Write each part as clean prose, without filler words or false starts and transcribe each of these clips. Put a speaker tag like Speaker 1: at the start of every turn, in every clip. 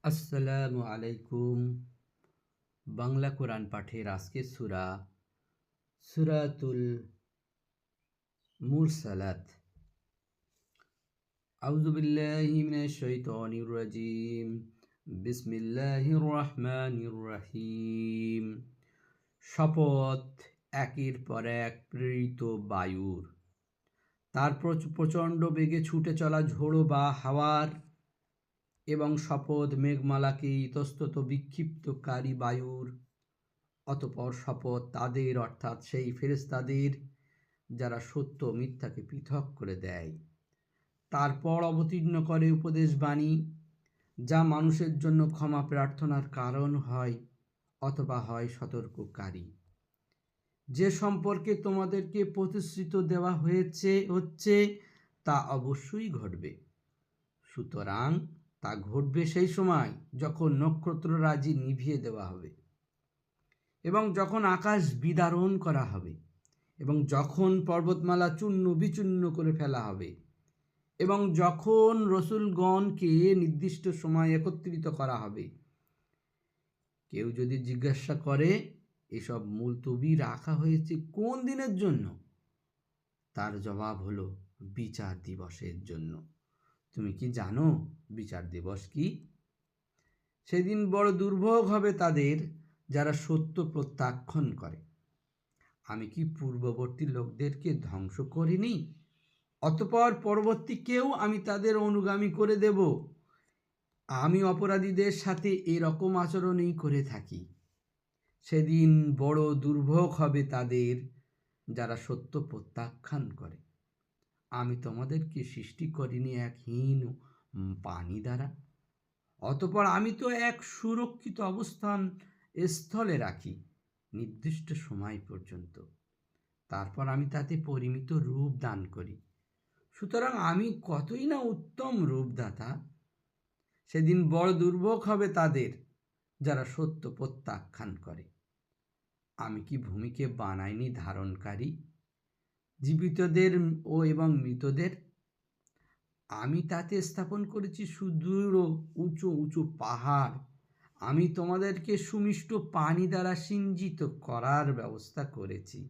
Speaker 1: আসসালামু আলাইকুম। বাংলা কোরআন পাঠের আজকের সূরা সূরাতুল মুরসালাত। আউযু বিল্লাহি মিনাশ শাইতানির রাজিম। বিসমিল্লাহির রহমানির রহিম। শপথ একের পর এক প্রেরিত বায়ুর, তারপর প্রচণ্ড বেগে ছুটে চলা ঝোড়ো বা হাওয়ার, এবং শপথ মেঘমালাকে ইতস্তত বিক্ষিপ্তকারী বায়ুর। অতঃপর শপথ তাদের, অর্থাৎ সেই ফেরেশতাদের যারা সত্য ও মিথ্যাকে পৃথক করে দেয়, তারপর অবতীর্ণ করে উপদেশবাণী, যা মানুষের জন্য ক্ষমা প্রার্থনার কারণ হয় অথবা হয় সতর্ককারী। যে সম্পর্কে তোমাদেরকে প্রতিশ্রুতি দেওয়া হচ্ছে তা অবশ্যই ঘটবে। সুতরাং তা ঘটবে সেই সময় যখন নক্ষত্ররাজি নিভিয়ে দেওয়া হবে, এবং যখন আকাশ বিদারণ করা হবে, এবং যখন পর্বতমালা চূর্ণ বিচূর্ণ করে ফেলা হবে, এবং যখন রসুলগণকে নির্দিষ্ট সময় একত্রিত করা হবে। কেউ যদি জিজ্ঞাসা করে এসব মুলতবি রাখা হয়েছে কোন দিনের জন্য, তার জবাব হলো বিচার দিবসের জন্য। তুমি কি জানো বিচার দিবস কি? সেদিন বড় দুর্ভোগ হবে তাদের যারা সত্য প্রত্যাখ্যান করে। আমি কি পূর্ববর্তী লোকদেরকে ধ্বংস করিনি? অতঃপর পরবর্তীকেও আমি তাদের অনুগামী করে দেব। আমি অপরাধীদের সাথে এরকম আচরণই করে থাকি। সেদিন বড় দুর্ভোগ হবে তাদের যারা সত্য প্রত্যাখ্যান করে। আমি তোমাদেরকে সৃষ্টি করিনি এক হীন পানি দ্বারা? অতঃপর আমি তো এক সুরক্ষিত অবস্থান স্থলে রাখি নির্দিষ্ট সময় পর্যন্ত। তারপর আমি তাতে পরিমিত রূপ দান করি। সুতরাং আমি কতই না উত্তম রূপদাতা। সেদিন বড় দুর্ভোগ হবে তাদের যারা সত্য প্রত্যাখ্যান করে। আমি কি ভূমিকে বানাইনি ধারণকারী, জীবিতদের এবং মৃতদের? আমি তাতে স্থাপন করেছি সুদূর উঁচু উঁচু পাহাড়। আমি তোমাদেরকে সুমিষ্ট পানি দ্বারা সিঞ্চিত করার ব্যবস্থা করেছি।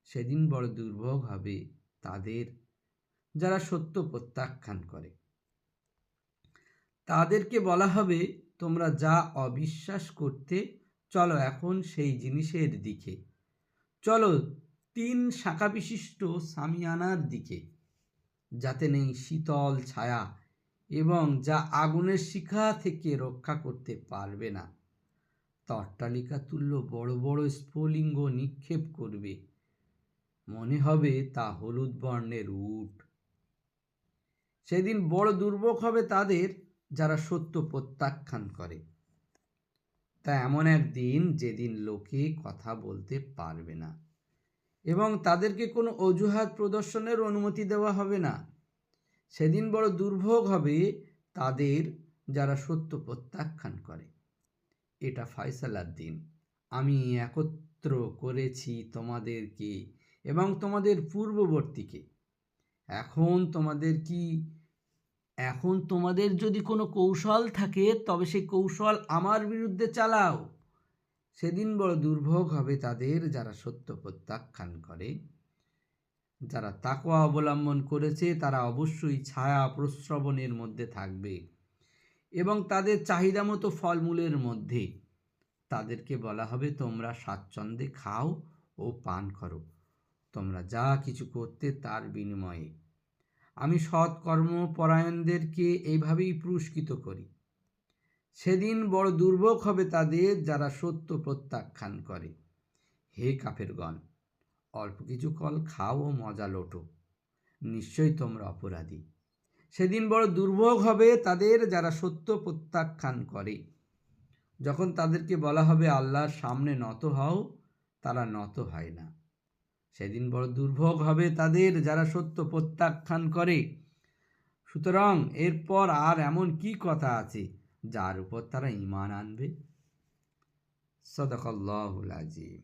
Speaker 1: সেদিন বড় দুর্ভোগ হবে তাদের যারা সত্য প্রত্যাখ্যান করে। তাদেরকে বলা হবে, তোমরা যা অবিশ্বাস করতে, চলো এখন সেই জিনিসের দিকে। চলো 3 শাখা বিশিষ্ট সামিয়ানার দিকে, যাতে নেই শীতল ছায়া এবং যা আগুনের শিখা থেকে রক্ষা করতে পারবে না। তা অট্টালিকা তুল্য বড় বড় স্ফুলিঙ্গ নিক্ষেপ করবে। মনে হবে তা হলুদ বর্ণের উট। সেদিন বড় দুর্ভোগ হবে তাদের যারা সত্য প্রত্যাখ্যান করে। তা এমন একদিন যেদিন লোকে কথা বলতে পারবে না, এবং তাদেরকে কোনো অজুহাত প্রদর্শনের অনুমতি দেওয়া হবে না। সেদিন বড় দুর্ভোগ হবে তাদের যারা সত্য প্রত্যাখ্যান করে। এটা ফয়সালার দিন। আমি একত্র করেছি তোমাদেরকে এবং তোমাদের পূর্ববর্তীকে। এখন তোমাদের যদি কোনো কৌশল থাকে, তবে সেই কৌশল আমার বিরুদ্ধে চালাও। সেদিন বড় দুর্ভোগ হবে তাদের যারা সত্য প্রত্যাখ্যান করে। যারা তাকওয়া অবলম্বন করেছে তারা অবশ্যই ছায়া প্রশ্রবণের মধ্যে থাকবে, এবং তাদের চাহিদা মতো ফলমূলের মধ্যে। তাদেরকে বলা হবে, তোমরা স্বাচ্ছন্দ্যে খাও ও পান করো, তোমরা যা কিছু করতে তার বিনিময়ে। আমি সৎকর্মপরায়ণদেরকে এইভাবেই পুরস্কৃত করি। সেদিন বড় দুর্ভোগ হবে তাদের যারা সত্য প্রত্যাখ্যান করে। হে কাফেরগণ, অল্প কিছু কাল খাও ও মজা লোটো, নিশ্চয়ই তোমরা অপরাধী। সেদিন বড় দুর্ভোগ হবে তাদের যারা সত্য প্রত্যাখ্যান করে। যখন তাদেরকে বলা হবে আল্লাহর সামনে নত হও, তারা নত হয় না। সেদিন বড় দুর্ভোগ হবে তাদের যারা সত্য প্রত্যাখ্যান করে। সুতরাং এরপর আর এমন কি কথা আছে যার উপর তারা ঈমান আনবে? সাদাকাল্লাহুল আযীম।